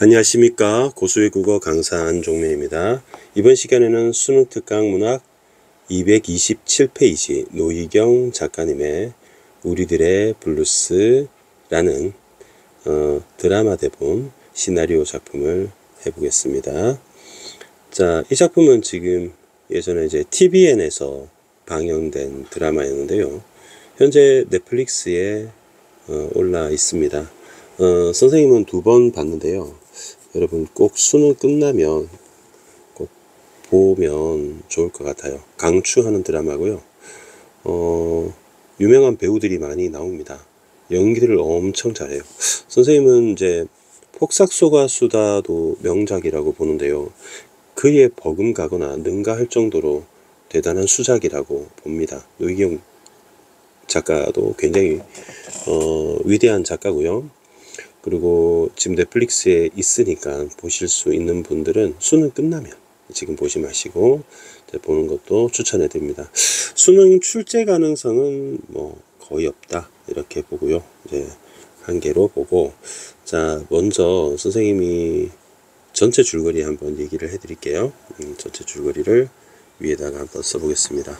안녕하십니까. 고수의 국어 강사 안종민입니다. 이번 시간에는 수능 특강 문학 227페이지 노희경 작가님의 우리들의 블루스라는 드라마 대본 시나리오 작품을 해보겠습니다. 자, 이 작품은 지금 예전에 이제 TVN에서 방영된 드라마였는데요. 현재 넷플릭스에 올라 있습니다. 선생님은 2번 봤는데요. 여러분 꼭 수능 끝나면 꼭 보면 좋을 것 같아요. 강추하는 드라마고요. 유명한 배우들이 많이 나옵니다. 연기를 엄청 잘해요. 선생님은 이제 폭삭소가수다도 명작이라고 보는데요. 그에 버금가거나 능가할 정도로 대단한 수작이라고 봅니다. 노희경 작가도 굉장히 위대한 작가고요. 그리고 지금 넷플릭스에 있으니까 보실 수 있는 분들은 수능 끝나면 지금 보지 마시고 보는 것도 추천해 드립니다. 수능 출제 가능성은 뭐 거의 없다 이렇게 보고요. 이제 한 개로 보고, 자, 먼저 선생님이 전체 줄거리 한번 얘기를 해 드릴게요. 전체 줄거리를 위에다가 한번 써 보겠습니다.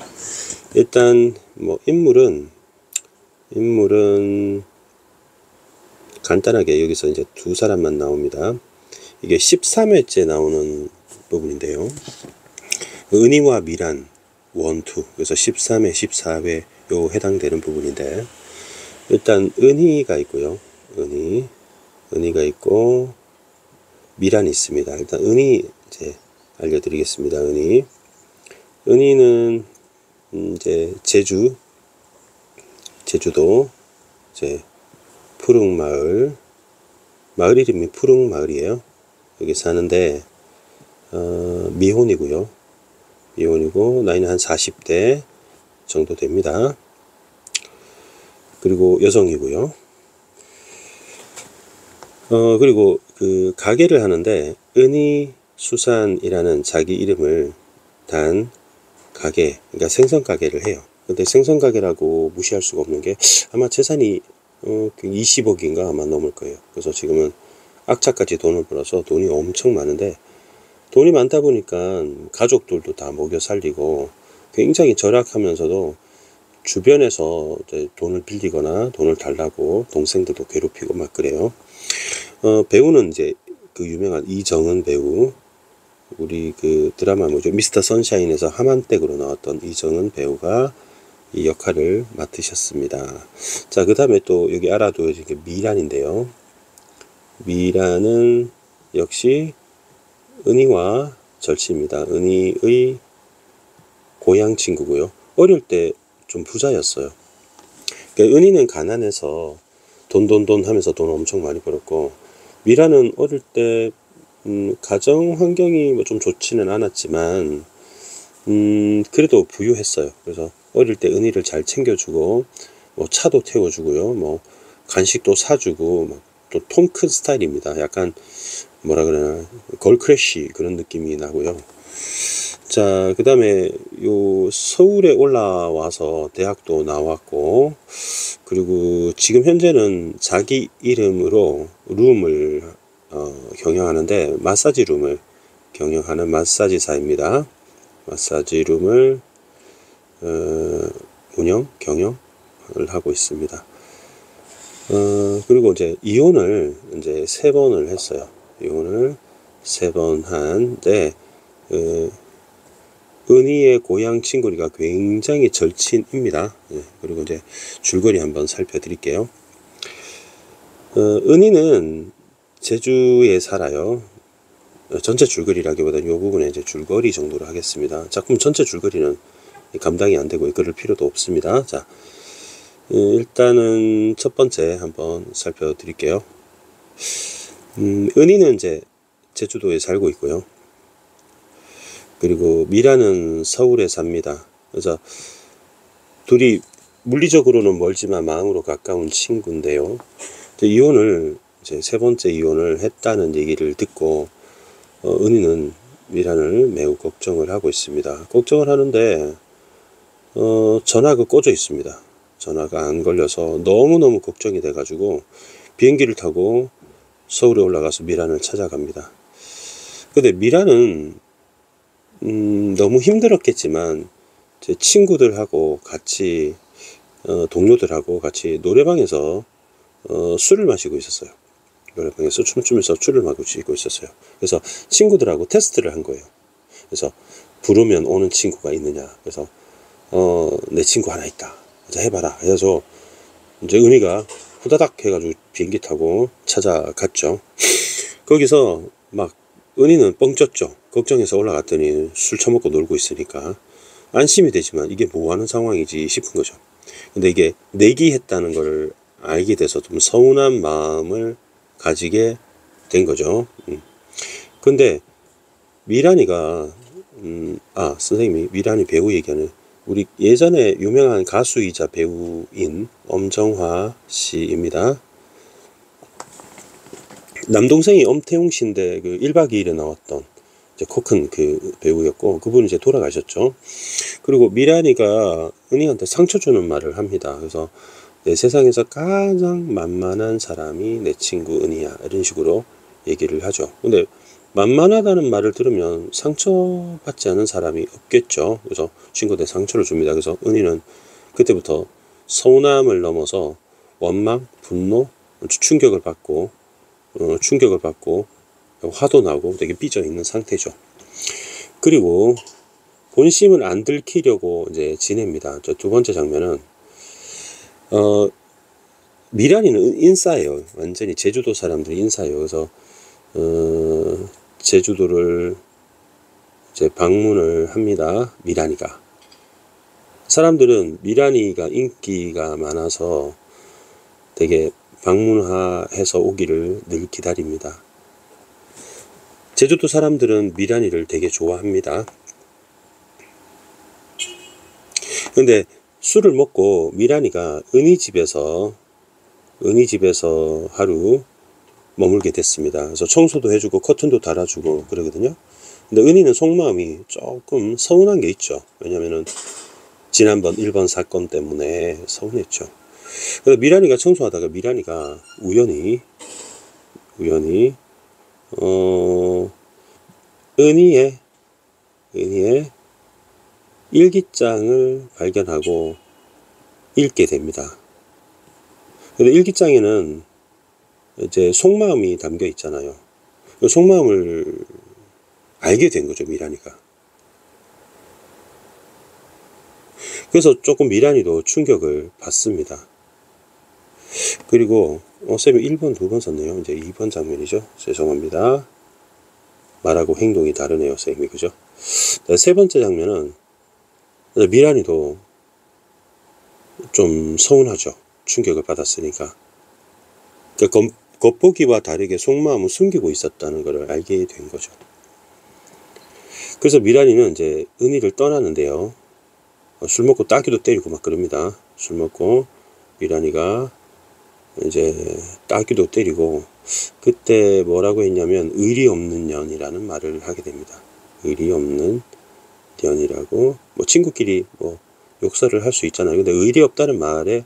일단 뭐 인물은 간단하게 여기서 이제 2사람만 나옵니다. 이게 13회째 나오는 부분인데요. 은희와 미란 1, 2, 그래서 13회, 14회 요 해당되는 부분인데, 일단 은희가 있고요. 은희가 있고 미란이 있습니다. 일단 은희 이제 알려드리겠습니다. 은희는 이제 제주도 이제 푸릉마을, 마을 이름이 푸릉마을이에요. 여기 사는데 미혼이고 나이는 한 40대 정도 됩니다. 그리고 여성이고요. 그리고 그 가게를 하는데 은희수산이라는 자기 이름을 단 가게, 그러니까 생선 가게를 해요. 근데 생선 가게라고 무시할 수가 없는 게 아마 재산이 20억인가 아마 넘을 거예요. 그래서 지금은 악착같이 돈을 벌어서 돈이 엄청 많은데, 돈이 많다 보니까 가족들도 다 먹여 살리고 굉장히 절약하면서도 주변에서 이제 돈을 빌리거나 돈을 달라고 동생들도 괴롭히고 막 그래요. 배우는 이제 그 유명한 이정은 배우, 우리 그 드라마 뭐죠, 미스터 선샤인에서 하만댁으로 나왔던 이정은 배우가 이 역할을 맡으셨습니다. 자, 그 다음에 또 여기 알아둬야지 게 미란인데요. 미란은 역시 은희와 절친입니다. 은희의 고향 친구고요. 어릴 때 좀 부자였어요. 그러니까 은희는 가난해서 돈 하면서 돈 엄청 많이 벌었고, 미란은 어릴 때 가정 환경이 뭐 좀 좋지는 않았지만 그래도 부유했어요. 그래서 어릴 때 은희를 잘 챙겨주고 뭐 차도 태워주고요, 뭐 간식도 사주고, 뭐 또 통 큰 스타일입니다. 약간 뭐라 그러나 걸크래쉬 그런 느낌이 나고요. 자, 그 다음에 요 서울에 올라와서 대학도 나왔고, 그리고 지금 현재는 자기 이름으로 룸을 경영하는데, 마사지 룸을 경영하는 마사지사입니다. 마사지 룸을 경영을 하고 있습니다. 그리고 이제 이혼을 이제 3번을 했어요. 이혼을 3번 한데, 은희의 고향 친구가 굉장히 절친입니다. 그리고 이제 줄거리 한번 살펴드릴게요. 은희는 제주에 살아요. 전체 줄거리라기보다는 이 부분에 이제 줄거리 정도로 하겠습니다. 작품 전체 줄거리는 감당이 안 되고 그럴 필요도 없습니다. 자, 일단은 첫 번째 한번 살펴드릴게요. 은희는 이제 제주도에 살고 있고요. 그리고 미라는 서울에 삽니다. 그래서 둘이 물리적으로는 멀지만 마음으로 가까운 친구인데요. 이혼을 이제 3번째 이혼을 했다는 얘기를 듣고 은희는 미란을 매우 걱정을 하고 있습니다. 걱정을 하는데 전화가 꺼져 있습니다. 전화가 안 걸려서 너무너무 걱정이 돼가지고 비행기를 타고 서울에 올라가서 미란을 찾아갑니다. 근데 미란은 너무 힘들었겠지만 제 친구들하고 같이 동료들하고 같이 노래방에서 술을 마시고 있었어요. 노래방에서 춤추면서 술을 마시고 있었어요. 그래서 친구들하고 테스트를 한 거예요. 그래서 부르면 오는 친구가 있느냐. 그래서 내 친구 하나 있다. 자, 해봐라. 그래서 이제 은희가 후다닥 해가지고 비행기 타고 찾아갔죠. 거기서 막 은희는 뻥 쪘죠. 걱정해서 올라갔더니 술 처먹고 놀고 있으니까 안심이 되지만 이게 뭐하는 상황이지 싶은 거죠. 근데 이게 내기했다는 걸 알게 돼서 좀 서운한 마음을 가지게 된 거죠. 근데 미란이가 선생님이 미란이 배우 얘기하는, 우리 예전에 유명한 가수이자 배우인 엄정화 씨입니다. 남동생이 엄태웅 씨인데 그 1박 2일에 나왔던 이제 코 큰 그 배우였고, 그분이 이제 돌아가셨죠. 그리고 미란이가 은희한테 상처 주는 말을 합니다. 그래서 내 세상에서 가장 만만한 사람이 내 친구 은희야, 이런 식으로 얘기를 하죠. 근데 만만하다는 말을 들으면 상처받지 않은 사람이 없겠죠. 그래서 친구한테 상처를 줍니다. 그래서 은희는 그때부터 서운함을 넘어서 원망, 분노, 충격을 받고 화도 나고 되게 삐져 있는 상태죠. 그리고 본심을 안 들키려고 이제 지냅니다. 저 두 번째 장면은 미란이는 인싸예요. 완전히 제주도 사람들이 인싸예요. 그래서 제주도를 이제 방문을 합니다. 미란이가. 사람들은 미란이가 인기가 많아서 되게 방문해서 오기를 늘 기다립니다. 제주도 사람들은 미란이를 되게 좋아합니다. 근데 술을 먹고 미란이가 은희 집에서 하루 머물게 됐습니다. 그래서 청소도 해주고 커튼도 달아주고 그러거든요. 근데 은희는 속마음이 조금 서운한 게 있죠. 왜냐면은 지난번 1번 사건 때문에 서운했죠. 그래서 미란이가 청소하다가 미란이가 우연히 은희의 일기장을 발견하고 읽게 됩니다. 근데 일기장에는 이제 속마음이 담겨 있잖아요. 속마음을 알게 된 거죠, 미란이가. 그래서 조금 미란이도 충격을 받습니다. 그리고 쌤이 1번, 2번 썼네요. 이제 2번 장면이죠. 죄송합니다. 말하고 행동이 다르네요, 쌤이. 그죠? 세 번째 장면은 미란이도 좀 서운하죠. 충격을 받았으니까. 그러니까 겉보기와 다르게 속마음을 숨기고 있었다는 것을 알게 된 거죠. 그래서 미란이는 이제 은희를 떠나는데요. 술 먹고 따귀도 때리고 막 그럽니다. 술 먹고 미란이가 이제 따귀도 때리고, 그때 뭐라고 했냐면 의리 없는 년이라는 말을 하게 됩니다. 의리 없는 년이라고, 뭐 친구끼리 뭐 욕설을 할 수 있잖아요. 근데 의리 없다는 말에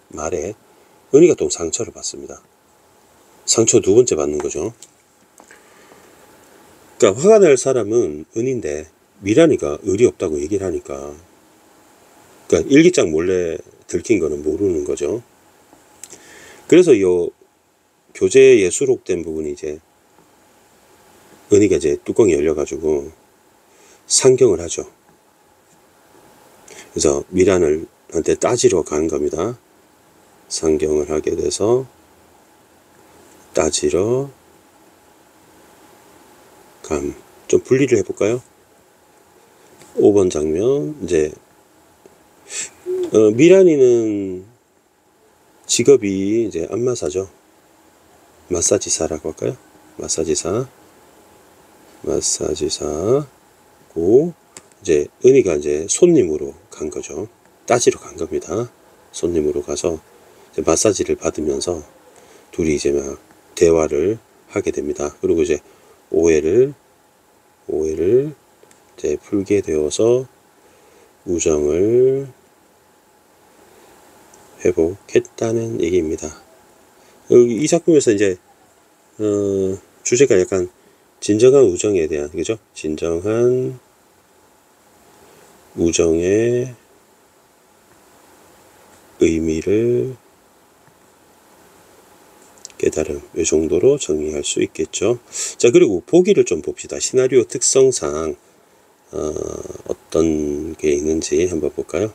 은희가 또 상처를 받습니다. 상처 두 번째 받는 거죠. 그러니까 화가 날 사람은 은희인데 미란이가 의리 없다고 얘기를 하니까, 그러니까 일기장 몰래 들킨 거는 모르는 거죠. 그래서 요 교재에 수록된 부분이 이제 은희가 이제 뚜껑이 열려가지고 상경을 하죠. 그래서 미란한테 따지러 간 겁니다. 상경을 하게 돼서 따지러 감. 좀 분리를 해볼까요? 5번 장면. 이제 미란이는 직업이 이제 안마사죠. 마사지사라고 할까요? 마사지사고, 이제 은희가 이제 손님으로 간 거죠. 따지러 간 겁니다. 손님으로 가서 이제 마사지를 받으면서 둘이 이제 막 대화를 하게 됩니다. 그리고 이제 오해를 이제 풀게 되어서 우정을 회복했다는 얘기입니다. 이 작품에서 이제 주제가 약간 진정한 우정에 대한, 그죠? 진정한 우정의 의미를 깨달음, 이 정도로 정리할 수 있겠죠. 자, 그리고 보기를 좀 봅시다. 시나리오 특성상 어떤 게 있는지 한번 볼까요?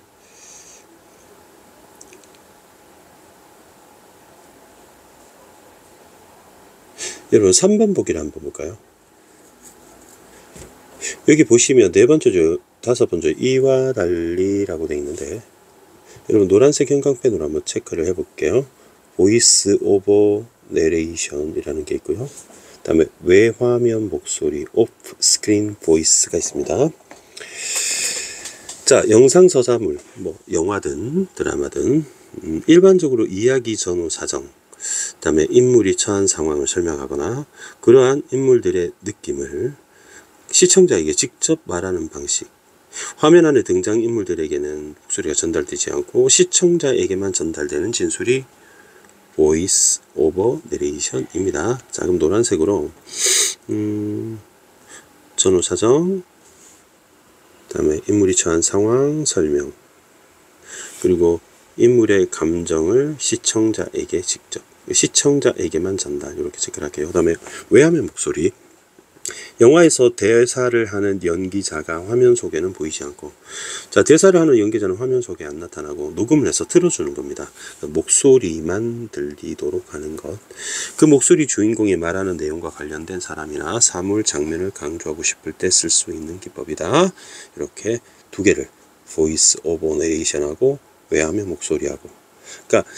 여러분 3번 보기를 한번 볼까요? 여기 보시면 네 번째죠, 다섯 번째 이와 달리라고 되어 있는데, 여러분 노란색 형광펜으로 한번 체크를 해 볼게요. 보이스 오버 내레이션이라는 게 있고요. 그 다음에 외화면 목소리, 오프 스크린 보이스가 있습니다. 자, 영상서사물, 뭐 영화든 드라마든 일반적으로 이야기 전후 사정, 그 다음에 인물이 처한 상황을 설명하거나 그러한 인물들의 느낌을 시청자에게 직접 말하는 방식. 화면 안에 등장인물들에게는 목소리가 전달되지 않고 시청자에게만 전달되는 진술이 보이스 오버 내레이션입니다. 자, 그럼 노란색으로 전후 사정, 그 다음에 인물이 처한 상황 설명, 그리고 인물의 감정을 시청자에게 직접, 시청자에게만 전달, 이렇게 체크를 할게요. 그 다음에 외화면 목소리, 영화에서 대사를 하는 연기자가 화면 속에는 보이지 않고, 자, 대사를 하는 연기자는 화면 속에 안 나타나고 녹음을 해서 틀어주는 겁니다. 목소리만 들리도록 하는 것. 그 목소리 주인공이 말하는 내용과 관련된 사람이나 사물, 장면을 강조하고 싶을 때 쓸 수 있는 기법이다. 이렇게 두 개를, 보이스 오버 내레이션하고 외화면 목소리하고. 그러니까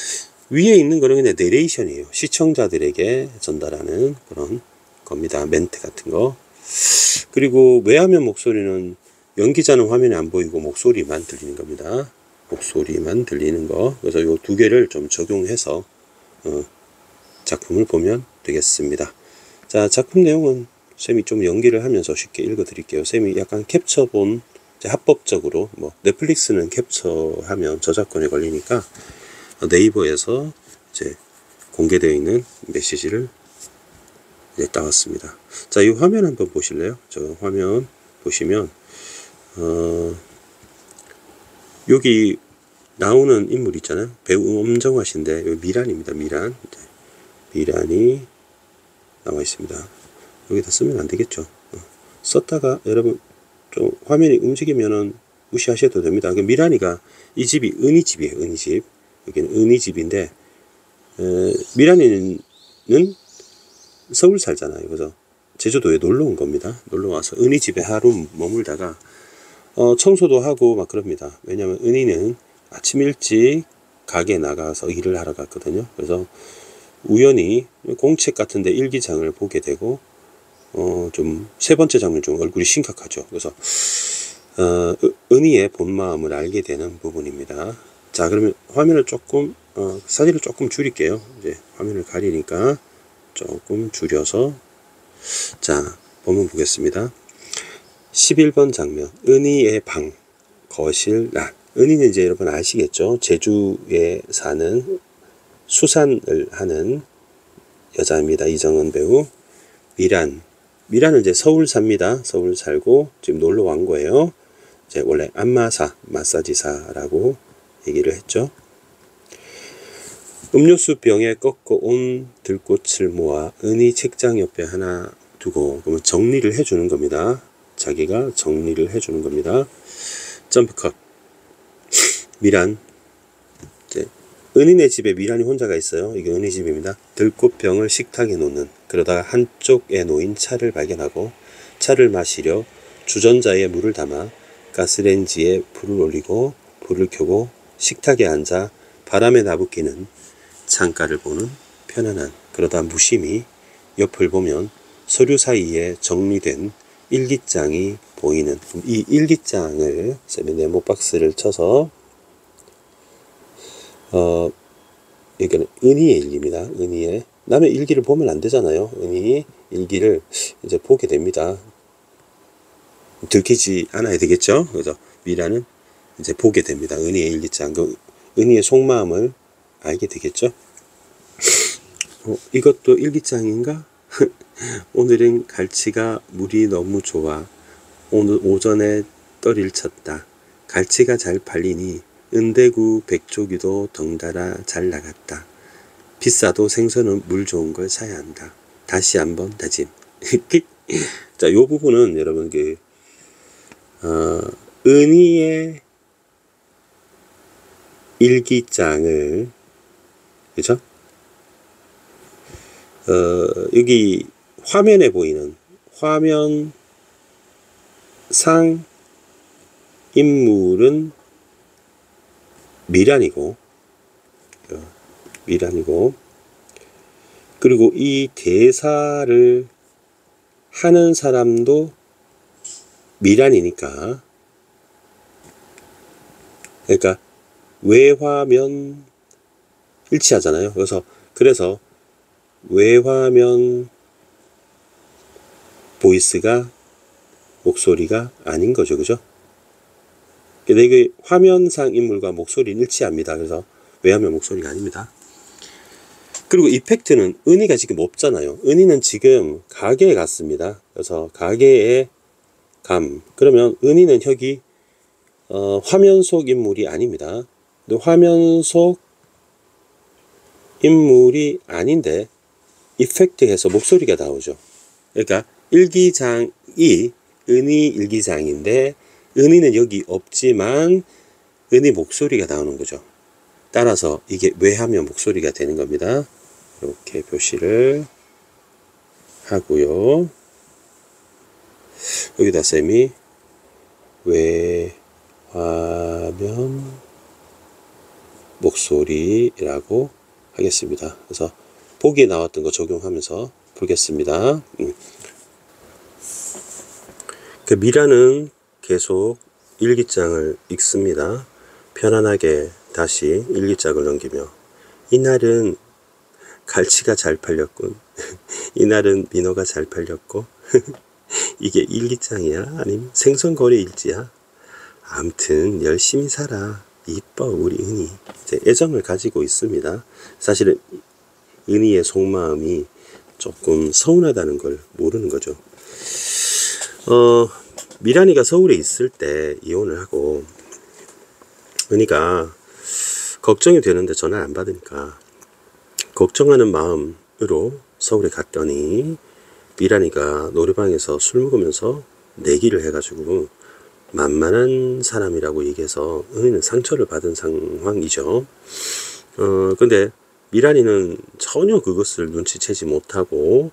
위에 있는 거는 그냥 내레이션이에요. 시청자들에게 전달하는 그런 겁니다. 멘트 같은 거. 그리고 외화면 목소리는 연기자는 화면에 안 보이고 목소리만 들리는 겁니다. 목소리만 들리는 거. 그래서 이 두 개를 좀 적용해서 작품을 보면 되겠습니다. 자, 작품 내용은 쌤이 좀 연기를 하면서 쉽게 읽어 드릴게요. 쌤이 약간 캡처본, 합법적으로, 뭐 넷플릭스는 캡처하면 저작권에 걸리니까 네이버에서 이제 공개되어 있는 메시지를 이제 따왔습니다. 자, 이 화면 한번 보실래요? 저 화면 보시면 여기 나오는 인물 있잖아요. 배우 엄정화 씨인데 여기 미란입니다. 미란이 나와 있습니다. 여기다 쓰면 안 되겠죠. 썼다가 여러분 좀 화면이 움직이면은 무시하셔도 됩니다. 미란이가, 이 집이 은희집이에요. 은희집. 여기는 은희집인데 미란이는 서울 살잖아요. 그래서 제주도에 놀러 온 겁니다. 놀러 와서 은희집에 하루 머물다가 청소도 하고 막 그럽니다. 왜냐면 은희는 아침 일찍 가게에 나가서 일을 하러 갔거든요. 그래서 우연히 공책 같은데 일기장을 보게 되고 좀 세 번째 장면 좀 얼굴이 심각하죠. 그래서 은희의 본 마음을 알게 되는 부분입니다. 자, 그러면 화면을 조금 사진을 조금 줄일게요. 이제 화면을 가리니까 조금 줄여서, 자, 보면 보겠습니다. 11번 장면, 은희의 방, 거실, 난. 은희는 이제 여러분 아시겠죠? 제주에 사는 수산을 하는 여자입니다. 이정은 배우. 미란은 이제 서울 삽니다. 서울 살고 지금 놀러 온 거예요. 이제 원래 안마사, 마사지사라고 얘기를 했죠. 음료수 병에 꺾어 온 들꽃을 모아 은희 책장 옆에 하나 두고, 그러면 정리를 해주는 겁니다. 자기가 정리를 해주는 겁니다. 점프컷. 미란. 이제 은희네 집에 미란이 혼자가 있어요. 이게 은희 집입니다. 들꽃병을 식탁에 놓는, 그러다가 한쪽에 놓인 차를 발견하고 차를 마시려 주전자에 물을 담아 가스레인지에 불을 올리고 불을 켜고 식탁에 앉아 바람에 나부끼는 창가를 보는 편안한, 그러다 무심히 옆을 보면 서류 사이에 정리된 일기장이 보이는, 이 일기장을 쌤이 네모박스를 쳐서 이거는 은희의 일기입니다. 은희의, 남의 일기를 보면 안 되잖아요. 은희 일기를 이제 보게 됩니다. 들키지 않아야 되겠죠. 그래서 미라는 이제 보게 됩니다. 은희의 일기장, 그 은희의 속마음을 알게 되겠죠. 이것도 일기장인가? 오늘은 갈치가 물이 너무 좋아. 오늘 오전에 떠리를 쳤다. 갈치가 잘 팔리니 은대구 백조기도 덩달아 잘 나갔다. 비싸도 생선은 물 좋은 걸 사야 한다. 다시 한번 다짐. 자, 요 부분은 여러분 은희의 일기장을, 그죠? 여기 화면에 보이는 화면상 인물은 미란이고, 그리고 이 대사를 하는 사람도 미란이니까, 그러니까 외화면 일치하잖아요. 그래서 외화면 보이스가 목소리가 아닌 거죠. 그죠? 근데 이게 화면상 인물과 목소리는 일치합니다. 그래서 외화면 목소리가 아닙니다. 그리고 이펙트는 은희가 지금 없잖아요. 은희는 지금 가게에 갔습니다. 그래서 가게에 그러면 은희는 여기 화면 속 인물이 아닙니다. 근데 화면 속 인물이 아닌데 이펙트해서 목소리가 나오죠. 그러니까 일기장이 은희 일기장인데 은희는 여기 없지만 은희 목소리가 나오는 거죠. 따라서 이게 외화면 목소리가 되는 겁니다. 이렇게 표시를 하고요. 여기다 쌤이 외화면 목소리라고 하겠습니다. 그래서 보기에 나왔던 거 적용하면서 풀겠습니다. 그 미라는 계속 일기장을 읽습니다. 편안하게 다시 일기장을 넘기며 이날은 갈치가 잘 팔렸군. 이날은 민어가 잘 팔렸고 이게 일기장이야? 아니면 생선거래 일지야? 아무튼 열심히 살아. 이뻐 우리 은희. 이제 애정을 가지고 있습니다. 사실은 은희의 속마음이 조금 서운하다는 걸 모르는 거죠. 미란이가 서울에 있을 때 이혼을 하고 은희가 걱정이 되는데 전화를 안 받으니까 걱정하는 마음으로 서울에 갔더니 미란이가 노래방에서 술 먹으면서 내기를 해가지고 만만한 사람이라고 얘기해서 은희는 상처를 받은 상황이죠. 근데 미란이는 전혀 그것을 눈치채지 못하고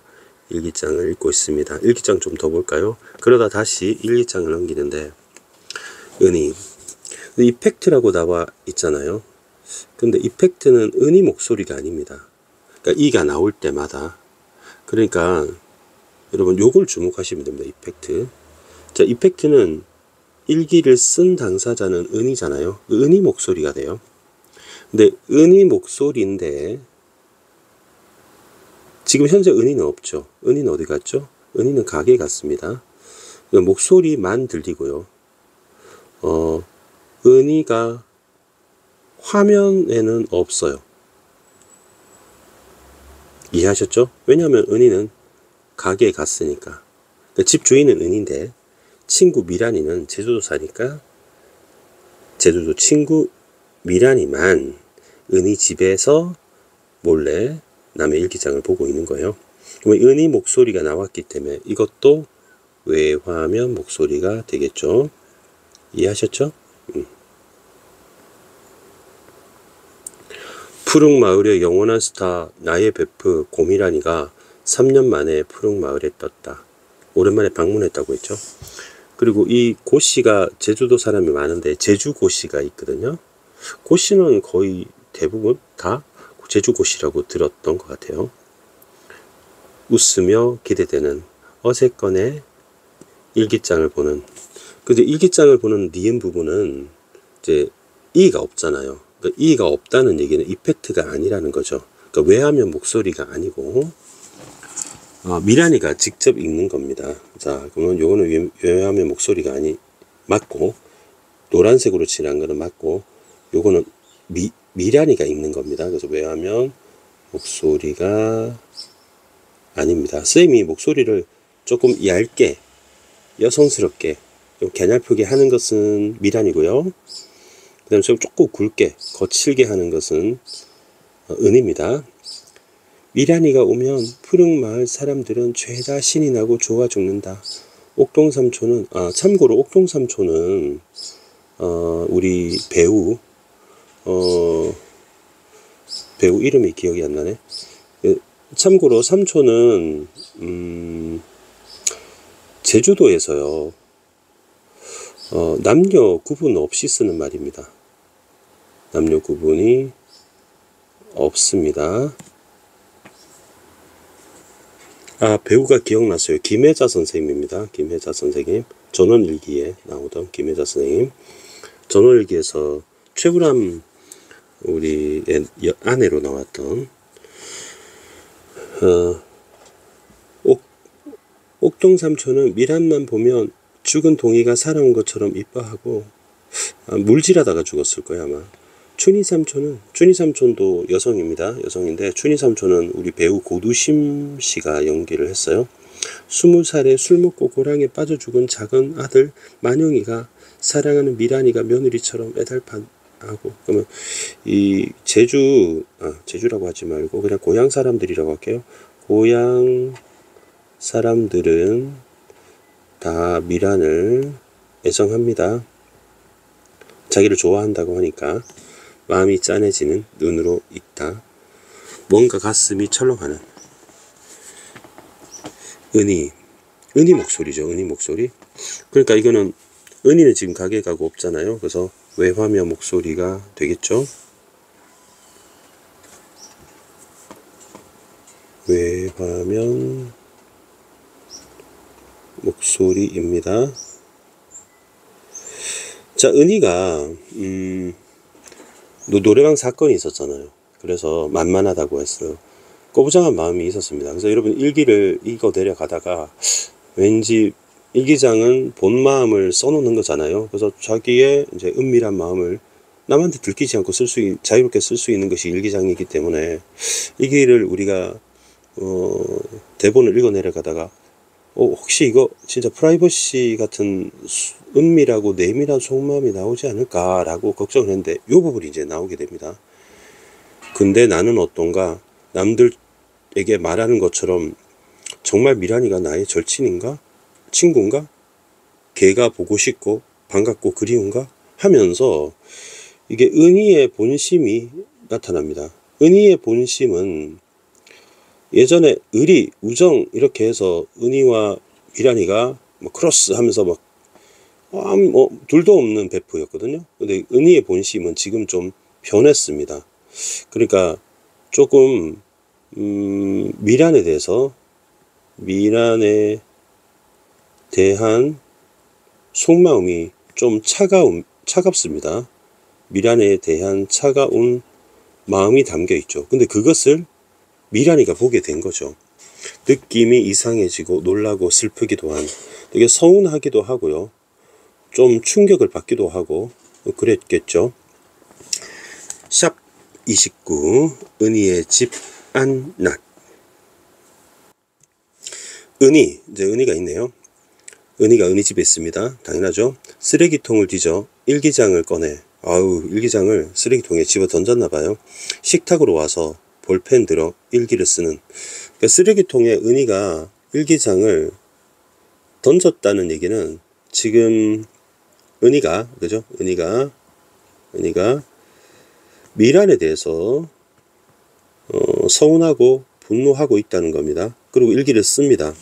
일기장을 읽고 있습니다. 일기장 좀 더 볼까요? 그러다 다시 일기장을 넘기는데 은희 이펙트라고 나와 있잖아요. 근데 이펙트는 은희 목소리가 아닙니다. 그러니까 이가 나올 때마다, 그러니까 여러분 요걸 주목하시면 됩니다. 이펙트. 자, 이펙트는 일기를 쓴 당사자는 은희잖아요. 은희 목소리가 돼요. 근데 은희 목소리인데 지금 현재 은희는 없죠. 은희는 어디 갔죠? 은희는 가게에 갔습니다. 목소리만 들리고요. 은희가 화면에는 없어요. 이해하셨죠? 왜냐하면 은희는 가게에 갔으니까. 그러니까 집 주인은 은희인데 친구 미란이는 제주도 사니까 제주도 친구 미란이만 은희 집에서 몰래 남의 일기장을 보고 있는 거예요. 그러면 은희 목소리가 나왔기 때문에 이것도 외화면 목소리가 되겠죠. 이해하셨죠? 푸릉마을의 영원한 스타 나의 베프 고미란이가 3년 만에 푸릉마을에 떴다. 오랜만에 방문했다고 했죠. 그리고 이 고씨가 제주도 사람이 많은데 제주고씨가 있거든요. 고씨는 거의 대부분 다 제주고씨라고 들었던 것 같아요. 웃으며 기대되는 어색건의 일기장을 보는. 근데 일기장을 보는 니은 부분은 이제 이가 없잖아요. 그러니까 이가 없다는 얘기는 이펙트가 아니라는 거죠. 그러니까 외화면 목소리가 아니고 미란이가 직접 읽는 겁니다. 자, 그러면 요거는 외화면 목소리가 맞고, 노란색으로 칠한 거는 맞고, 요거는 미란이가 읽는 겁니다. 그래서 외화면 목소리가 아닙니다. 쌤이 목소리를 조금 얇게 여성스럽게 좀 개날프게 하는 것은 미란이고요. 그 다음에 조금 굵게 거칠게 하는 것은 은입니다. 미란이가 오면 푸릉마을 사람들은 죄다 신이 나고 좋아 죽는다. 옥동삼촌은 참고로 옥동삼촌은 우리 배우 배우 이름이 기억이 안 나네. 참고로 삼촌은 제주도에서요 남녀 구분 없이 쓰는 말입니다. 남녀 구분이 없습니다. 배우가 기억났어요. 김혜자 선생님입니다. 김혜자 선생님. 전원일기에 나오던 김혜자 선생님. 전원일기에서 최불암 우리 아내로 나왔던 옥동삼촌은 미란만 보면 죽은 동이가 살아온 것처럼 이뻐하고 물질하다가 죽었을 거야 아마. 춘희삼촌도 여성입니다. 여성인데 춘희삼촌은 우리 배우 고두심 씨가 연기를 했어요. 20살에 술 먹고 고랑에 빠져 죽은 작은 아들 만영이가 사랑하는 미란이가 며느리처럼 애달판하고. 그러면 이 제주라고 하지 말고 그냥 고향 사람들이라고 할게요. 고향 사람들은 다 미란을 애정합니다. 자기를 좋아한다고 하니까 마음이 짠해지는 눈으로 있다. 뭔가 가슴이 철렁하는 은희 목소리죠. 은희 목소리. 그러니까 이거는 은희는 지금 가게 가고 없잖아요. 그래서 외화며 목소리가 되겠죠. 외화면 목소리입니다. 자, 은희가 노래방 사건이 있었잖아요. 그래서 만만하다고 했어요. 꼬부장한 마음이 있었습니다. 그래서 여러분 일기를 읽어 내려가다가 왠지 일기장은 본 마음을 써놓는 거잖아요. 그래서 자기의 이제 은밀한 마음을 남한테 들키지 않고 자유롭게 쓸 수 있는 것이 일기장이기 때문에 일기를 우리가 대본을 읽어 내려가다가 혹시 이거 진짜 프라이버시 같은 은밀하고 내밀한 속마음이 나오지 않을까라고 걱정을 했는데 이 부분이 이제 나오게 됩니다. 근데 나는 어떤가? 남들에게 말하는 것처럼 정말 미란이가 나의 절친인가? 친구인가? 걔가 보고 싶고 반갑고 그리운가? 하면서 이게 은희의 본심이 나타납니다. 은희의 본심은 예전에 의리, 우정 이렇게 해서 은희와 미란이가 크로스 하면서 둘도 없는 베프였거든요. 근데 은희의 본심은 지금 좀 변했습니다. 그러니까 조금 미란에 대한 속마음이 좀 차갑습니다. 미란에 대한 차가운 마음이 담겨 있죠. 근데 그것을 미란이가 보게 된 거죠. 느낌이 이상해지고 놀라고 슬프기도 한, 되게 서운하기도 하고요. 좀 충격을 받기도 하고 그랬겠죠. 샵 29 은희의 집 안낮. 이제 은희가 있네요. 은희가 은희 집에 있습니다. 당연하죠. 쓰레기통을 뒤져 일기장을 꺼내 일기장을 쓰레기통에 집어 던졌나봐요. 식탁으로 와서 볼펜 들어 일기를 쓰는. 그러니까 쓰레기통에 은희가 일기장을 던졌다는 얘기는 지금 은희가 미란에 대해서 서운하고 분노하고 있다는 겁니다. 그리고 일기를 씁니다.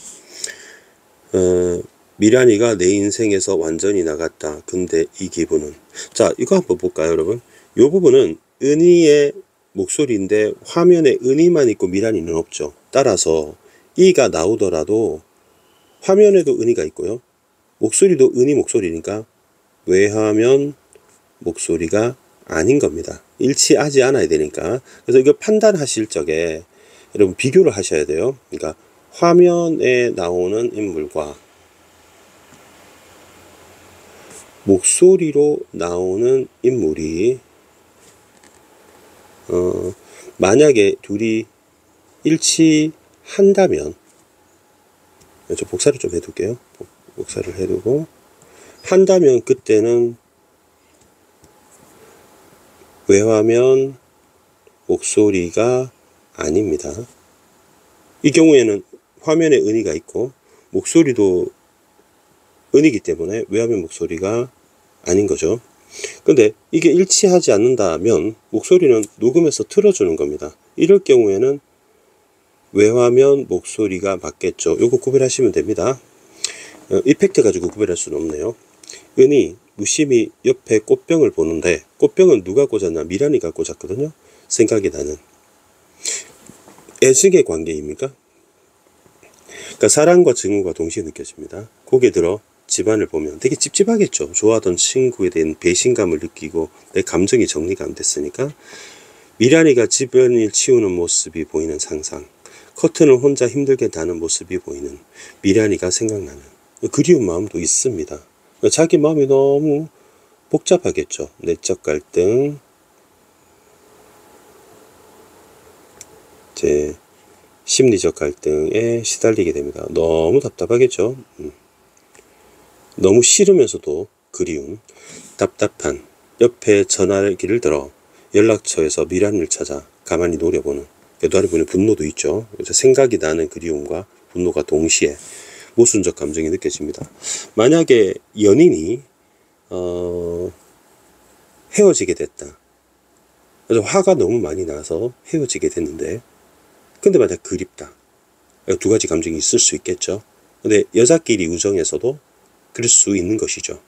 미란이가 내 인생에서 완전히 나갔다. 근데 이 기분은. 자, 이거 한번 볼까요, 여러분? 이 부분은 은희의 목소리인데 화면에 은희만 있고 미란이는 없죠. 따라서 이가 나오더라도 화면에도 은희가 있고요. 목소리도 은희 목소리니까 외화면 목소리가 아닌 겁니다. 일치하지 않아야 되니까. 그래서 이거 판단하실 적에 여러분 비교를 하셔야 돼요. 그러니까 화면에 나오는 인물과 목소리로 나오는 인물이 만약에 둘이 일치한다면 저 복사를 좀 해둘게요. 복사를 해두고 한다면 그때는 외화면 목소리가 아닙니다. 이 경우에는 화면에 은희가 있고 목소리도 은이기 때문에 외화면 목소리가 아닌 거죠. 근데 이게 일치하지 않는다면 목소리는 녹음해서 틀어주는 겁니다. 이럴 경우에는 외화면 목소리가 맞겠죠. 요거 구별하시면 됩니다. 이펙트 가지고 구별할 수는 없네요. 은이 무심히 옆에 꽃병을 보는데 꽃병은 누가 꽂았나? 미란이가 꽂았거든요. 생각이 나는 애증의 관계입니까? 그러니까 사랑과 증오가 동시에 느껴집니다. 고개 들어 집안을 보면 되게 찝찝하겠죠. 좋아하던 친구에 대한 배신감을 느끼고 내 감정이 정리가 안 됐으니까. 미란이가 집안일 치우는 모습이 보이는 상상, 커튼을 혼자 힘들게 다는 모습이 보이는 미란이가 생각나는 그리운 마음도 있습니다. 자기 마음이 너무 복잡하겠죠. 내적 갈등, 제 심리적 갈등에 시달리게 됩니다. 너무 답답하겠죠. 너무 싫으면서도 그리운, 답답한, 옆에 전화기를 들어 연락처에서 미란을 찾아 가만히 노려보는, 노려보는 분노도 있죠. 그래서 생각이 나는 그리움과 분노가 동시에 모순적 감정이 느껴집니다. 만약에 연인이 헤어지게 됐다. 그래서 화가 너무 많이 나서 헤어지게 됐는데, 근데 만약 그립다. 두 가지 감정이 있을 수 있겠죠. 근데 여자끼리 우정에서도 그럴 수 있는 것이죠.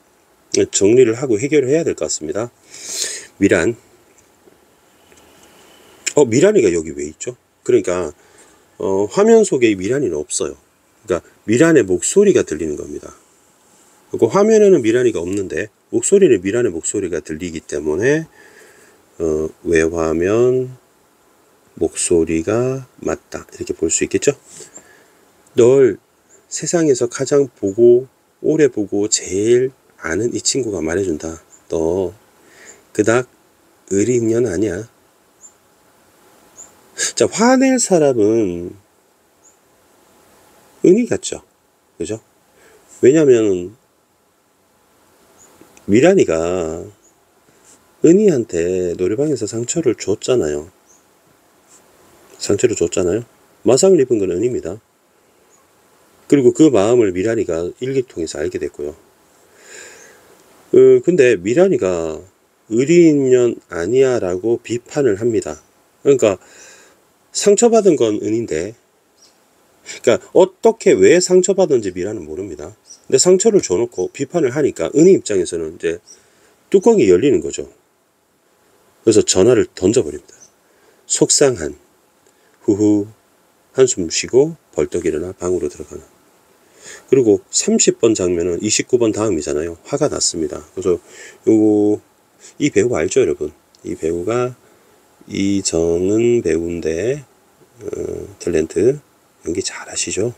정리를 하고 해결을 해야 될 것 같습니다. 미란. 미란이가 여기 왜 있죠? 그러니까 화면 속에 미란이는 없어요. 그러니까 미란의 목소리가 들리는 겁니다. 그리고 화면에는 미란이가 없는데 목소리는 미란의 목소리가 들리기 때문에 외화면 목소리가 맞다, 이렇게 볼 수 있겠죠. 널 세상에서 가장 오래 보고 제일 아는 이 친구가 말해준다. 너 그닥 의리 있는 년 아니야. 자, 화낼 사람은 은희 같죠. 그죠? 왜냐면 미란이가 은희한테 노래방에서 상처를 줬잖아요. 마상을 입은 건 은희입니다. 그리고 그 마음을 미란이가 일기 통해서 알게 됐고요. 근데 미란이가 의리인연 아니야 라고 비판을 합니다. 그러니까 상처받은 건 은인데, 그러니까 어떻게 왜 상처받은지 미란은 모릅니다. 근데 상처를 줘놓고 비판을 하니까 은희 입장에서는 이제 뚜껑이 열리는 거죠. 그래서 전화를 던져버립니다. 속상한 후후 한숨 쉬고 벌떡 일어나 방으로 들어가는. 그리고 30번 장면은 29번 다음이잖아요. 화가 났습니다. 그래서 이 배우 알죠, 여러분? 이 배우가 이정은 배우인데 탤런트 연기 잘 하시죠?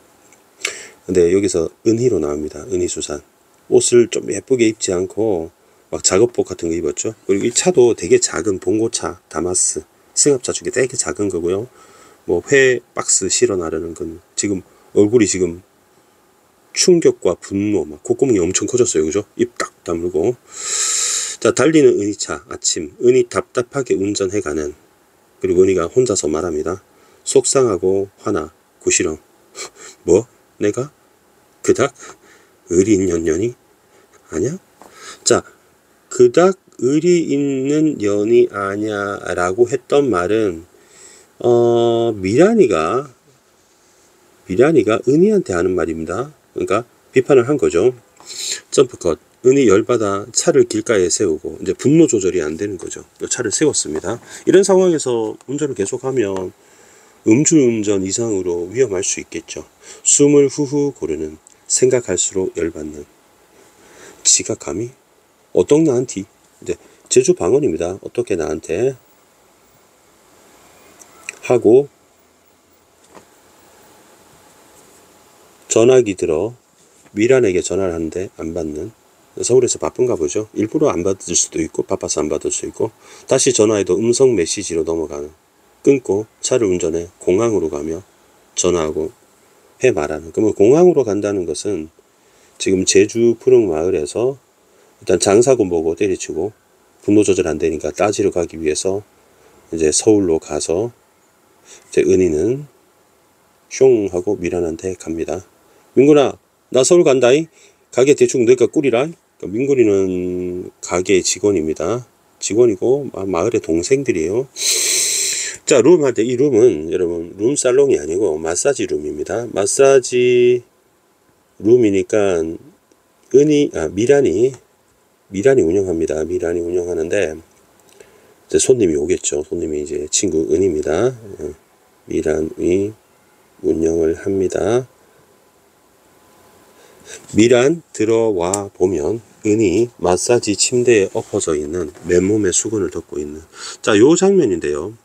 근데 여기서 은희로 나옵니다. 은희수산. 옷을 좀 예쁘게 입지 않고 막 작업복 같은 거 입었죠. 그리고 이 차도 되게 작은 봉고차 다마스 승합차 중에 되게 작은 거고요. 뭐 회 박스 실어 나르는 건 지금 얼굴이 지금 충격과 분노, 막 콧구멍이 엄청 커졌어요. 그죠? 입 딱 다물고. 자, 달리는 은희차 아침. 은희 답답하게 운전해가는. 그리고 은희가 혼자서 말합니다. 속상하고 화나 구시렁. 뭐? 내가? 그닥 의리 있는 년이 아냐? 자, 그닥 의리 있는 년이 아냐 라고 했던 말은 미란이가 은희한테 하는 말입니다. 그러니까 비판을 한 거죠. 점프컷. 은희 열받아 차를 길가에 세우고 이제 분노 조절이 안 되는 거죠. 차를 세웠습니다. 이런 상황에서 운전을 계속하면 음주운전 이상으로 위험할 수 있겠죠. 숨을 후후 고르는, 생각할수록 열받는. 지가 감히? 어떤 나한테? 이제 제주 방언입니다. 어떻게 나한테? 하고 전화기 들어 미란에게 전화를 하는데 안 받는. 서울에서 바쁜가 보죠. 일부러 안 받을 수도 있고 바빠서 안 받을 수 있고, 다시 전화해도 음성 메시지로 넘어가는. 끊고 차를 운전해 공항으로 가며 전화하고 말하는. 그러면 공항으로 간다는 것은 지금 제주 푸릉마을에서 일단 장사고 뭐고 때려치고 분노 조절 안 되니까 따지러 가기 위해서 이제 서울로 가서 이제 은희는 슝 하고 미란한테 갑니다. 민구나, 나 서울 간다이. 가게 대충 너희가 꾸리라. 그러니까 민구리는 가게 직원입니다. 직원이고 마을의 동생들이에요. 자, 룸 할 때 이 룸은 여러분 룸살롱이 아니고 마사지 룸입니다. 마사지 룸이니까 미란이 운영합니다. 미란이 운영하는데 이제 손님이 오겠죠. 손님이 이제 친구 은입니다. 미란이 운영을 합니다. 미란 들어와 보면 은이 마사지 침대에 엎어져 있는 맨몸에 수건을 덮고 있는, 자, 요 장면인데요.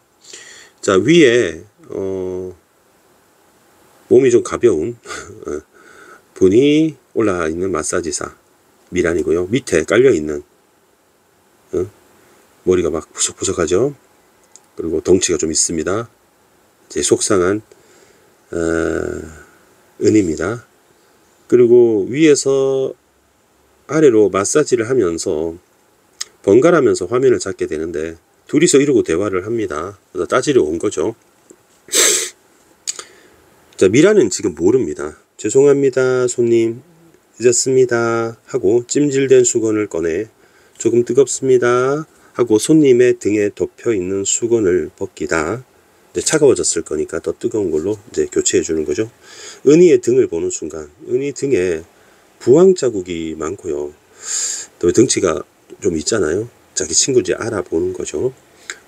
자, 위에 몸이 좀 가벼운 분이 올라와 있는 마사지사 미란이고요. 밑에 깔려 있는 머리가 막 푸석푸석하죠. 그리고 덩치가 좀 있습니다. 이제 속상한 은입니다. 그리고 위에서 아래로 마사지를 하면서 번갈아면서 화면을 잡게 되는데 둘이서 이러고 대화를 합니다. 그래서 따지러 온 거죠. 자, 미라는 지금 모릅니다. 죄송합니다, 손님. 늦었습니다. 하고 찜질된 수건을 꺼내 조금 뜨겁습니다. 하고 손님의 등에 덮여 있는 수건을 벗기다. 이제 차가워졌을 거니까 더 뜨거운 걸로 이제 교체해 주는 거죠. 은희의 등을 보는 순간 은희 등에 부항 자국이 많고요. 또 덩치가 좀 있잖아요. 자기 친구인지 알아보는 거죠.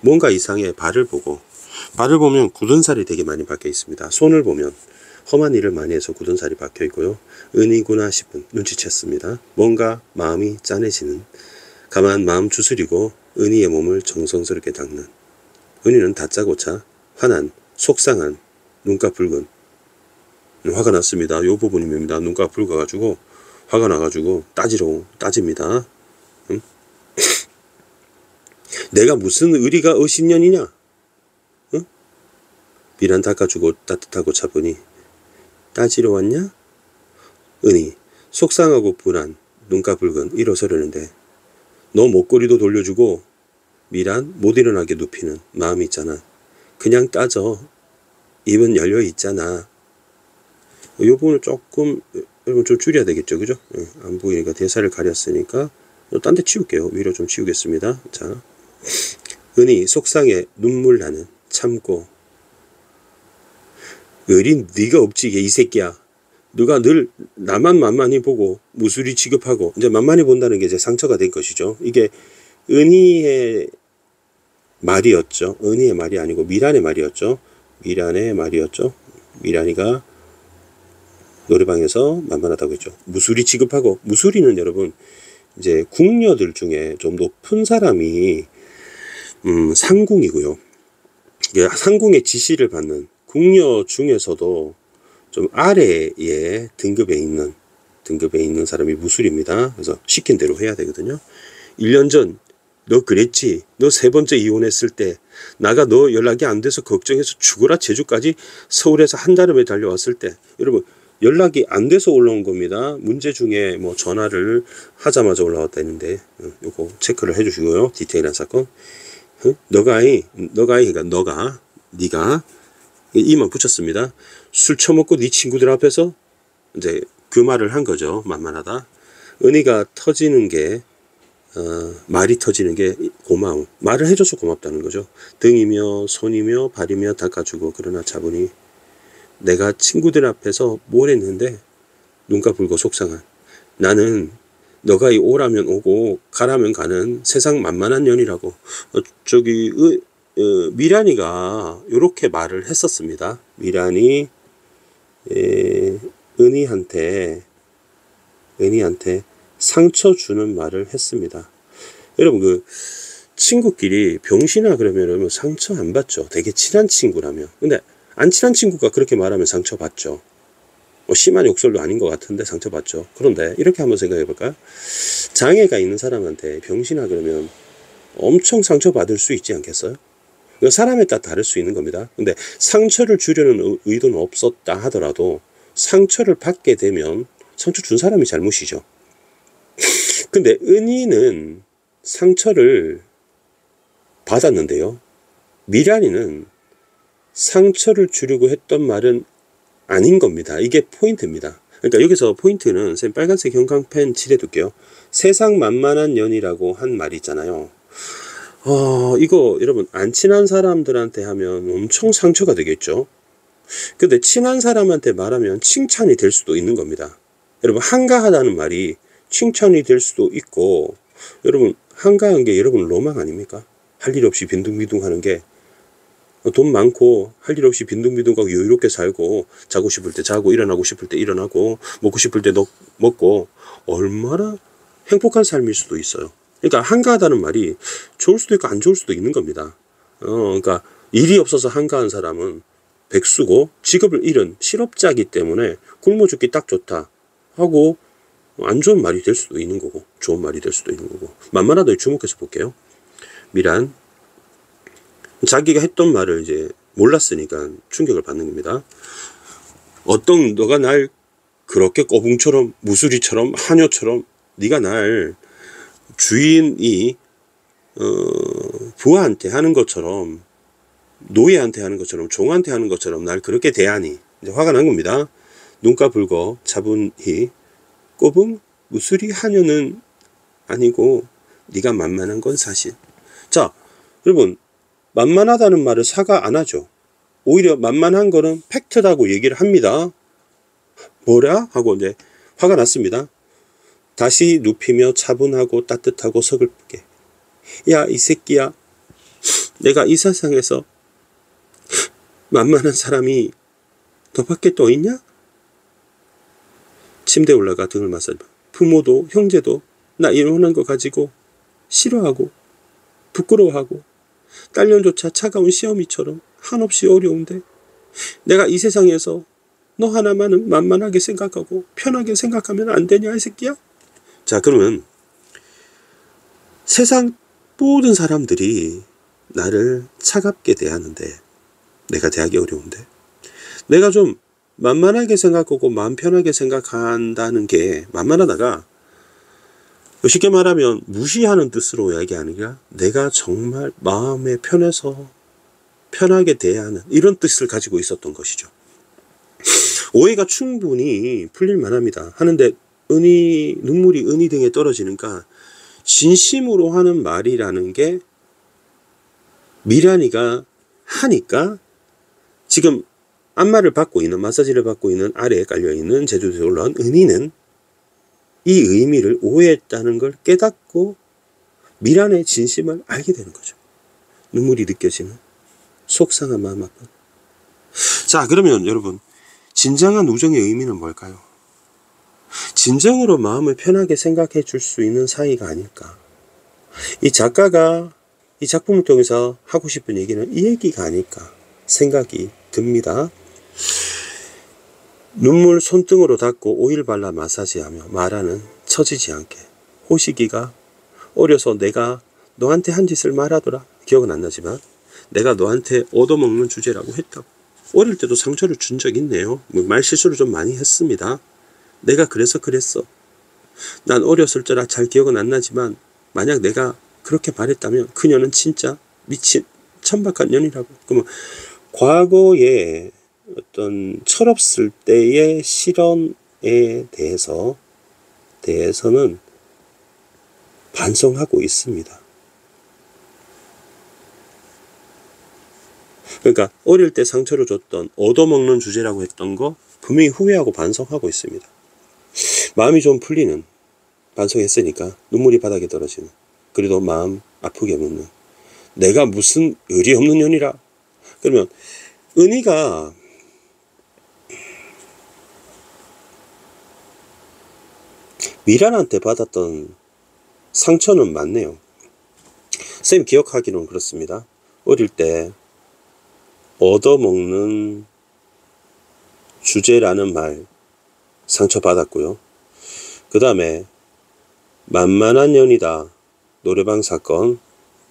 뭔가 이상해. 발을 보면 굳은 살이 되게 많이 박혀 있습니다. 손을 보면 험한 일을 많이 해서 굳은 살이 박혀 있고요. 은희구나 싶은 눈치챘습니다. 뭔가 마음이 짠해지는, 가만 마음 추스리고 은희의 몸을 정성스럽게 닦는. 은희는 다짜고짜 화난, 속상한, 눈가 붉은, 화가 났습니다. 요 부분입니다. 눈가 붉어가지고 화가 나가지고 따집니다. 응? 내가 무슨 의리가 어신년이냐? 응? 미란 닦아주고 따뜻하고 차분히 따지러 왔냐? 은희 속상하고 분한, 눈가 붉은 일어서려는데 너 목걸이도 돌려주고 미란 못 일어나게 눕히는 마음 있잖아. 그냥 따져. 입은 열려 있잖아. 이 부분을 조금 여러분 좀 줄여야 되겠죠, 그죠? 안 보이니까 대사를 가렸으니까 딴 데 치울게요. 위로 좀 치우겠습니다. 자, 은희 속상해 눈물 나는 참고. 의린 네가 없지 이 새끼야. 누가 늘 나만 만만히 보고 무술이 취급하고, 이제 만만히 본다는 게 이제 상처가 된 것이죠. 이게 은희의 말이었죠. 은희의 말이 아니고 미란의 말이었죠. 미란이가 노래방에서 만만하다고 했죠. 무술이 취급하고, 무술이는 여러분 이제 궁녀들 중에 좀 높은 사람이 상궁이고요. 상궁의 지시를 받는 궁녀 중에서도 좀 아래의 등급에 있는 사람이 무술입니다. 그래서 시킨 대로 해야 되거든요. 1년 전 너 그랬지. 너 3번째 이혼했을 때 나가 너 연락이 안 돼서 걱정해서 죽어라 제주까지 서울에서 한달음에 달려왔을 때, 여러분 연락이 안 돼서 올라온 겁니다. 문제 중에 뭐 전화를 하자마자 올라왔다 했는데 요거 체크를 해주시고요. 디테일한 사건. 네가 이만 붙였습니다. 술 처먹고 네 친구들 앞에서 이제 그 말을 한 거죠. 만만하다. 은희가 터지는 게 말이 터지는 게 고마움. 말을 해줘서 고맙다는 거죠. 등이며 손이며 발이며 닦아주고, 그러나 차분히 내가 친구들 앞에서 뭘 했는데 눈가 붉고 속상한, 나는 너가 오라면 오고 가라면 가는 세상 만만한 년이라고. 미란이가 이렇게 말을 했었습니다. 미란이 은희한테 상처 주는 말을 했습니다. 여러분 그 친구끼리 병신아 그러면 여러분 상처 안 받죠. 되게 친한 친구라면. 근데 안 친한 친구가 그렇게 말하면 상처 받죠. 뭐 심한 욕설도 아닌 것 같은데 상처 받죠. 그런데 이렇게 한번 생각해 볼까요? 장애가 있는 사람한테 병신아 그러면 엄청 상처 받을 수 있지 않겠어요? 사람에 따라 다를 수 있는 겁니다. 근데 상처를 주려는 의도는 없었다 하더라도 상처를 받게 되면 상처 준 사람이 잘못이죠. 근데 은희는 상처를 받았는데요, 미란이는 상처를 주려고 했던 말은 아닌 겁니다. 이게 포인트입니다. 그러니까 여기서 포인트는 쌤 빨간색 형광펜 칠해둘게요. 세상 만만한 년이라고 한 말이 있잖아요. 이거 여러분 안 친한 사람들한테 하면 엄청 상처가 되겠죠. 근데 친한 사람한테 말하면 칭찬이 될 수도 있는 겁니다. 여러분 한가하다는 말이 칭찬이 될 수도 있고, 여러분 한가한 게 여러분 로망 아닙니까? 할 일 없이 빈둥빈둥 하는 게, 돈 많고 할 일 없이 빈둥빈둥하고 여유롭게 살고, 자고 싶을 때 자고 일어나고 싶을 때 일어나고 먹고 싶을 때 먹고, 얼마나 행복한 삶일 수도 있어요. 그러니까 한가하다는 말이 좋을 수도 있고 안 좋을 수도 있는 겁니다. 그러니까 일이 없어서 한가한 사람은 백수고 직업을 잃은 실업자이기 때문에 굶어 죽기 딱 좋다 하고 안 좋은 말이 될 수도 있는 거고 좋은 말이 될 수도 있는 거고. 만만하다에 주목해서 볼게요. 미란, 자기가 했던 말을 이제 몰랐으니까 충격을 받는 겁니다. 너가 날 그렇게 꺼붕처럼 무수리처럼 하녀처럼 네가 날 주인이 부하한테 하는 것처럼, 노예한테 하는 것처럼, 종한테 하는 것처럼 날 그렇게 대하니. 이제 화가 난 겁니다. 눈가 붉어 차분히, 꼬붕 무수리 하녀는 아니고 네가 만만한 건 사실. 자, 여러분 만만하다는 말을 사과 안 하죠. 오히려 만만한 거는 팩트라고 얘기를 합니다. 뭐라? 하고 이제 화가 났습니다. 다시 눕히며 차분하고 따뜻하고 서글프게, 야 이 새끼야, 내가 이 세상에서 만만한 사람이 너밖에 또 있냐? 침대에 올라가 등을 마사지. 부모도 형제도 나 이혼한 거 가지고 싫어하고 부끄러워하고, 딸년조차 차가운 시어미처럼 한없이 어려운데 내가 이 세상에서 너 하나만은 만만하게 생각하고 편하게 생각하면 안 되냐 이 새끼야? 자, 그러면 세상 모든 사람들이 나를 차갑게 대하는데 내가 대하기 어려운데, 내가 좀 만만하게 생각하고 마음 편하게 생각한다는 게, 만만하다가 쉽게 말하면 무시하는 뜻으로 이야기하는 게 아니라 내가 정말 마음에 편해서 편하게 대하는 이런 뜻을 가지고 있었던 것이죠. 오해가 충분히 풀릴 만합니다. 하는데 눈물이 은희 등에 떨어지니까 진심으로 하는 말이라는 게 미란이가 하니까, 지금 안마를 받고 있는, 마사지를 받고 있는 아래에 깔려있는 제주도에 올라온 은희는 이 의미를 오해했다는 걸 깨닫고 미란의 진심을 알게 되는 거죠. 눈물이 느껴지는 속상한 마음 아픈. 자, 그러면 여러분 진정한 우정의 의미는 뭘까요? 진정으로 마음을 편하게 생각해 줄 수 있는 사이가 아닐까. 이 작가가 이 작품을 통해서 하고 싶은 얘기는 이 얘기가 아닐까 생각이 듭니다. 눈물 손등으로 닦고 오일 발라 마사지하며 말하는 처지지 않게, 호식이가 어려서 내가 너한테 한 짓을 말하더라. 기억은 안 나지만 내가 너한테 얻어먹는 주제라고 했다고. 어릴 때도 상처를 준 적 있네요. 말 실수를 좀 많이 했습니다. 내가 그래서 그랬어. 난 어렸을 때라 잘 기억은 안 나지만 만약 내가 그렇게 말했다면 그녀는 진짜 미친 천박한 년이라고. 그러면 과거에 어떤 철없을 때의 실언에 대해서는 반성하고 있습니다. 그러니까 어릴 때 상처를 줬던, 얻어먹는 주제라고 했던 거 분명히 후회하고 반성하고 있습니다. 마음이 좀 풀리는, 반성했으니까 눈물이 바닥에 떨어지는, 그래도 마음 아프게 묻는, 내가 무슨 의리 없는 년이라. 그러면 은희가 미란한테 받았던 상처는 맞네요. 쌤 기억하기로는 그렇습니다. 어릴 때 얻어먹는 주제라는 말 상처받았고요. 그 다음에 만만한 년이다 노래방 사건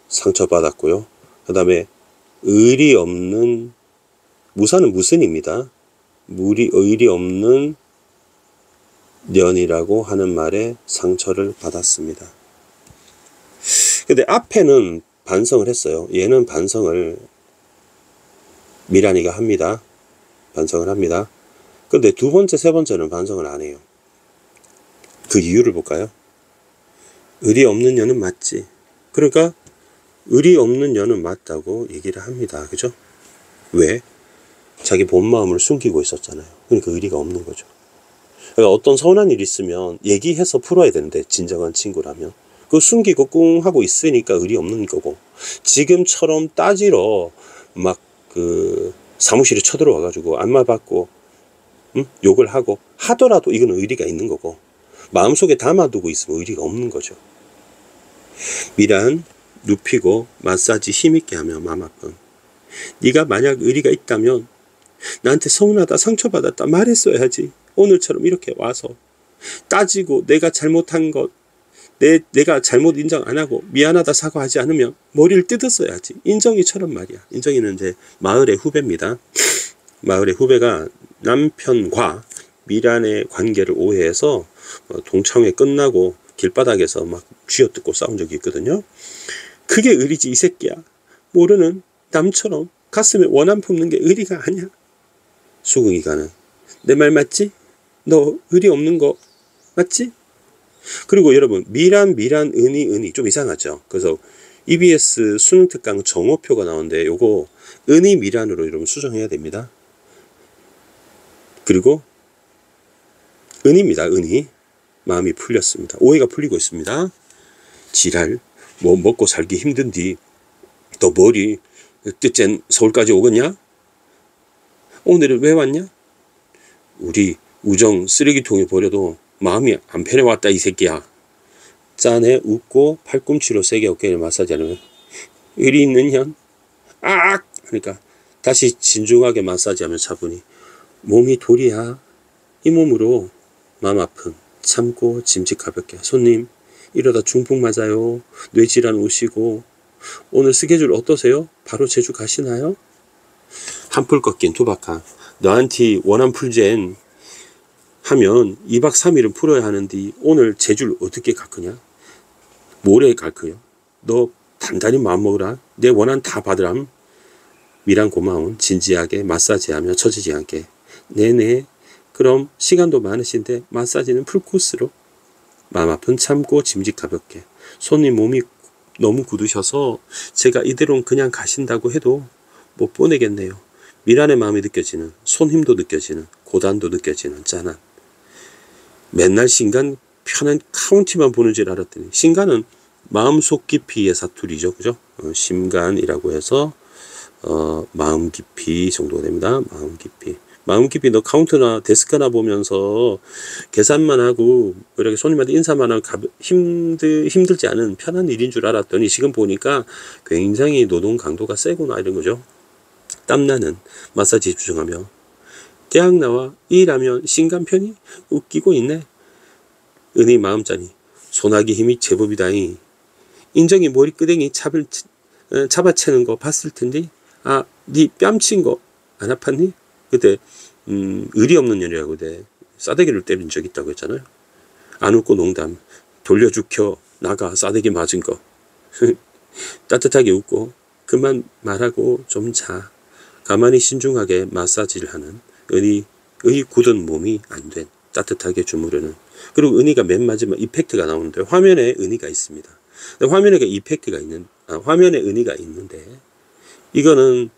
상처받았고요. 그 다음에 의리 없는, 무사는 무슨입니다. 의리 없는 년이라고 하는 말에 상처를 받았습니다. 근데 앞에는 반성을 했어요. 얘는 반성을 미란이가 합니다. 반성을 합니다. 근데 두 번째, 세 번째는 반성을 안 해요. 그 이유를 볼까요? 의리 없는 년은 맞지. 그러니까 의리 없는 년은 맞다고 얘기를 합니다. 그죠? 왜? 자기 본 마음을 숨기고 있었잖아요. 그러니까 의리가 없는 거죠. 그러니까 어떤 서운한 일이 있으면 얘기해서 풀어야 되는데, 진정한 친구라면 그거 숨기고 꿍 하고 있으니까 의리 없는 거고, 지금처럼 따지러 막 그 사무실에 쳐들어와 가지고 안마 받고 욕을 하고 하더라도 이건 의리가 있는 거고, 마음속에 담아두고 있으면 의리가 없는 거죠. 미란 눕히고 마사지 힘있게 하며 마음 아픈, 네가 만약 의리가 있다면 나한테 서운하다, 상처받았다 말했어야지. 오늘처럼 이렇게 와서 따지고 내가 잘못한 것, 내가 잘못 인정 안 하고 미안하다 사과하지 않으면 머리를 뜯었어야지. 인정이처럼 말이야. 인정이는 이제 마을의 후배입니다. 마을의 후배가 남편과 미란의 관계를 오해해서 동창회 끝나고 길바닥에서 막 쥐어뜯고 싸운 적이 있거든요. 그게 의리지 이 새끼야. 모르는 남처럼 가슴에 원한 품는 게 의리가 아니야. 수긍이가는 내 말 맞지? 너 의리 없는 거 맞지? 그리고 여러분, 미란, 은희 좀 이상하죠. 그래서 EBS 수능 특강 정오표가 나오는데 요거 은희, 미란으로 여러분 수정해야 됩니다. 그리고 은희입니다. 은희. 마음이 풀렸습니다. 오해가 풀리고 있습니다. 지랄, 뭐 먹고 살기 힘든디 너 머리 뜻젠 서울까지 오겠냐? 오늘은 왜 왔냐? 우리 우정 쓰레기통에 버려도 마음이 안 편해왔다 이 새끼야. 짠해 웃고 팔꿈치로 세게 어깨를 마사지하는 의리 있는 년. 악! 그러니까 다시 진중하게 마사지하며 차분히, 몸이 돌이야. 이 몸으로 마음 아픈 참고 짐짓 가볍게. 손님, 이러다 중풍 맞아요. 뇌질환 오시고. 오늘 스케줄 어떠세요? 바로 제주 가시나요? 한풀 꺾인 투박한, 너한테 원한 풀젠 하면 2박 3일은 풀어야 하는데 오늘 제주를 어떻게 갈 거냐? 모레 갈 거야? 너 단단히 마음 먹으라. 내 원한 다 받으람. 미란 고마운 진지하게 마사지하며 처지지 않게. 네네. 그럼 시간도 많으신데 마사지는 풀코스로. 마음 아픈 참고 짐짓 가볍게. 손님 몸이 너무 굳으셔서 제가 이대로는 그냥 가신다고 해도 못 보내겠네요. 미란의 마음이 느껴지는, 손힘도 느껴지는, 고단도 느껴지는 짠한. 맨날 신간 편한 카운티만 보는 줄 알았더니 신간은 마음속 깊이의 사투리죠. 그죠? 심간이라고 해서 마음 깊이 정도가 됩니다. 마음 깊이. 마음 깊이 너 카운트나 데스크나 보면서 계산만 하고 이렇게 손님한테 인사만 하고 힘들지 않은 편한 일인 줄 알았더니 지금 보니까 굉장히 노동 강도가 세구나 이런 거죠. 땀나는 마사지 집중하며 대학 나와 일하면 신간편이 웃기고 있네. 은희 마음짜니 소나기 힘이 제법이다니. 인정이 머리끄댕이 잡아채는 거 봤을 텐데, 아, 니 뺨친 거 안 아팠니? 그때 의리 없는 년이라고 그때 싸대기를 때린 적 있다고 했잖아요. 안 웃고 농담. 돌려 죽혀 나가 싸대기 맞은 거. 따뜻하게 웃고 그만 말하고 좀 자. 가만히 신중하게 마사지를 하는 은희의 굳은 몸이 안 된 따뜻하게 주무르는. 그리고 은희가 맨 마지막 이펙트가 나오는데 화면에 은희가 있습니다. 화면에 이펙트가 화면에 은희가 있는데 이거는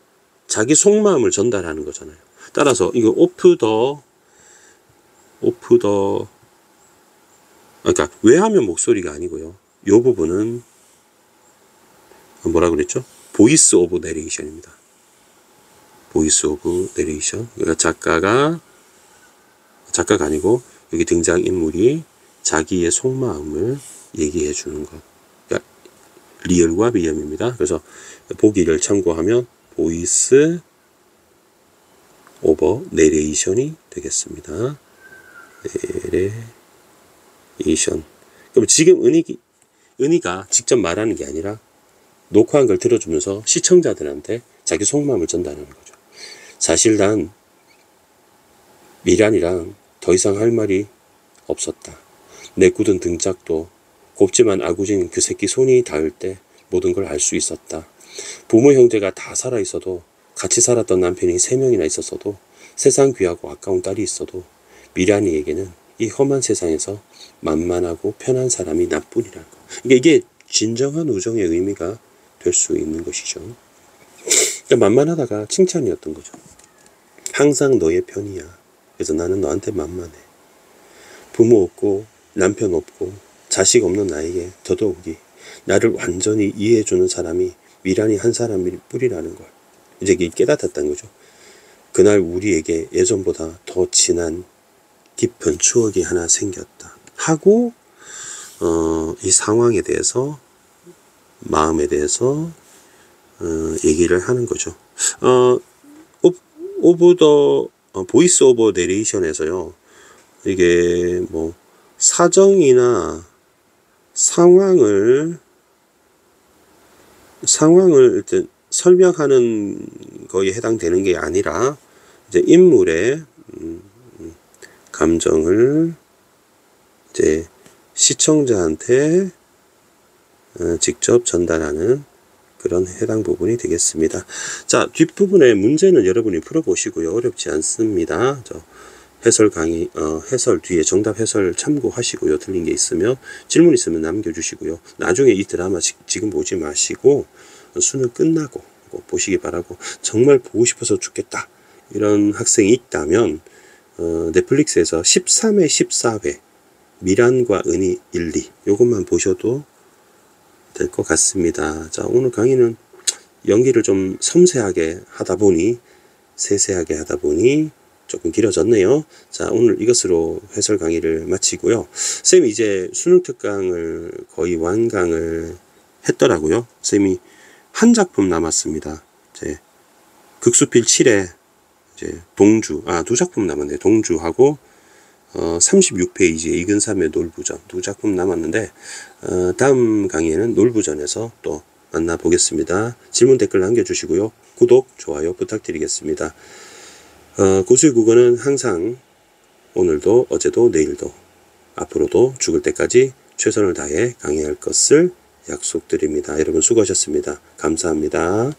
자기 속마음을 전달하는 거잖아요. 따라서 이거 오프 더 그러니까 왜 하면 목소리가 아니고요. 이 부분은 뭐라 그랬죠? 보이스 오브 내레이션입니다. 보이스 오브 내레이션. 그러니까 작가가 아니고 여기 등장인물이 자기의 속마음을 얘기해 주는 것. 그러니까 리얼과 미음입니다. 그래서 보기를 참고하면 보이스 오버 내레이션이 되겠습니다. 내레이션. 그럼 지금 은희가 직접 말하는 게 아니라 녹화한 걸 들어주면서 시청자들한테 자기 속마음을 전달하는 거죠. 사실 난 미란이랑 더 이상 할 말이 없었다. 내 굳은 등짝도 곱지만 아구진 그 새끼 손이 닿을 때 모든 걸 알 수 있었다. 부모 형제가 다 살아있어도, 같이 살았던 남편이 3명이나 있었어도, 세상 귀하고 아까운 딸이 있어도 미란이에게는 이 험한 세상에서 만만하고 편한 사람이 나뿐이라는 거. 이게 진정한 우정의 의미가 될 수 있는 것이죠. 그러니까 만만하다가 칭찬이었던 거죠. 항상 너의 편이야. 그래서 나는 너한테 만만해. 부모 없고 남편 없고 자식 없는 나에게 더더욱이 나를 완전히 이해해주는 사람이 미란이 한 사람일 뿐이라는 걸 이제 깨닫았다는 거죠. 그날 우리에게 예전보다 더 진한 깊은 추억이 하나 생겼다 하고 이 상황에 대해서, 마음에 대해서 얘기를 하는 거죠. 오브 더 보이스 오버 내레이션에서요, 이게 뭐 사정이나 상황을 일단 설명하는 거에 해당되는 게 아니라 이제 인물의 감정을 이제 시청자한테 직접 전달하는 그런 해당 부분이 되겠습니다. 자, 뒷부분의 문제는 여러분이 풀어보시고요. 어렵지 않습니다. 해설 강의, 해설 뒤에 정답 해설 참고하시고요. 틀린 게 있으면, 질문 있으면 남겨주시고요. 나중에 이 드라마 지금 보지 마시고 수능 끝나고 꼭 보시기 바라고, 정말 보고 싶어서 죽겠다 이런 학생이 있다면 넷플릭스에서 13회 14회 미란과 은희 1, 2 요것만 보셔도 될 것 같습니다. 자, 오늘 강의는 연기를 좀 섬세하게 하다 보니, 세세하게 하다 보니 조금 길어졌네요. 자, 오늘 이것으로 해설 강의를 마치고요. 쌤이 이제 수능 특강을 거의 완강을 했더라고요. 쌤이 한 작품 남았습니다. 이제 극수필 7회 이제 동주, 2작품 남았네요. 동주하고 36페이지의 이근삼의 놀부전 2작품 남았는데, 다음 강의에는 놀부전에서 또 만나보겠습니다. 질문 댓글 남겨주시고요. 구독, 좋아요 부탁드리겠습니다. 고수의 국어는 항상 오늘도 어제도 내일도 앞으로도 죽을 때까지 최선을 다해 강의할 것을 약속드립니다. 여러분 수고하셨습니다. 감사합니다.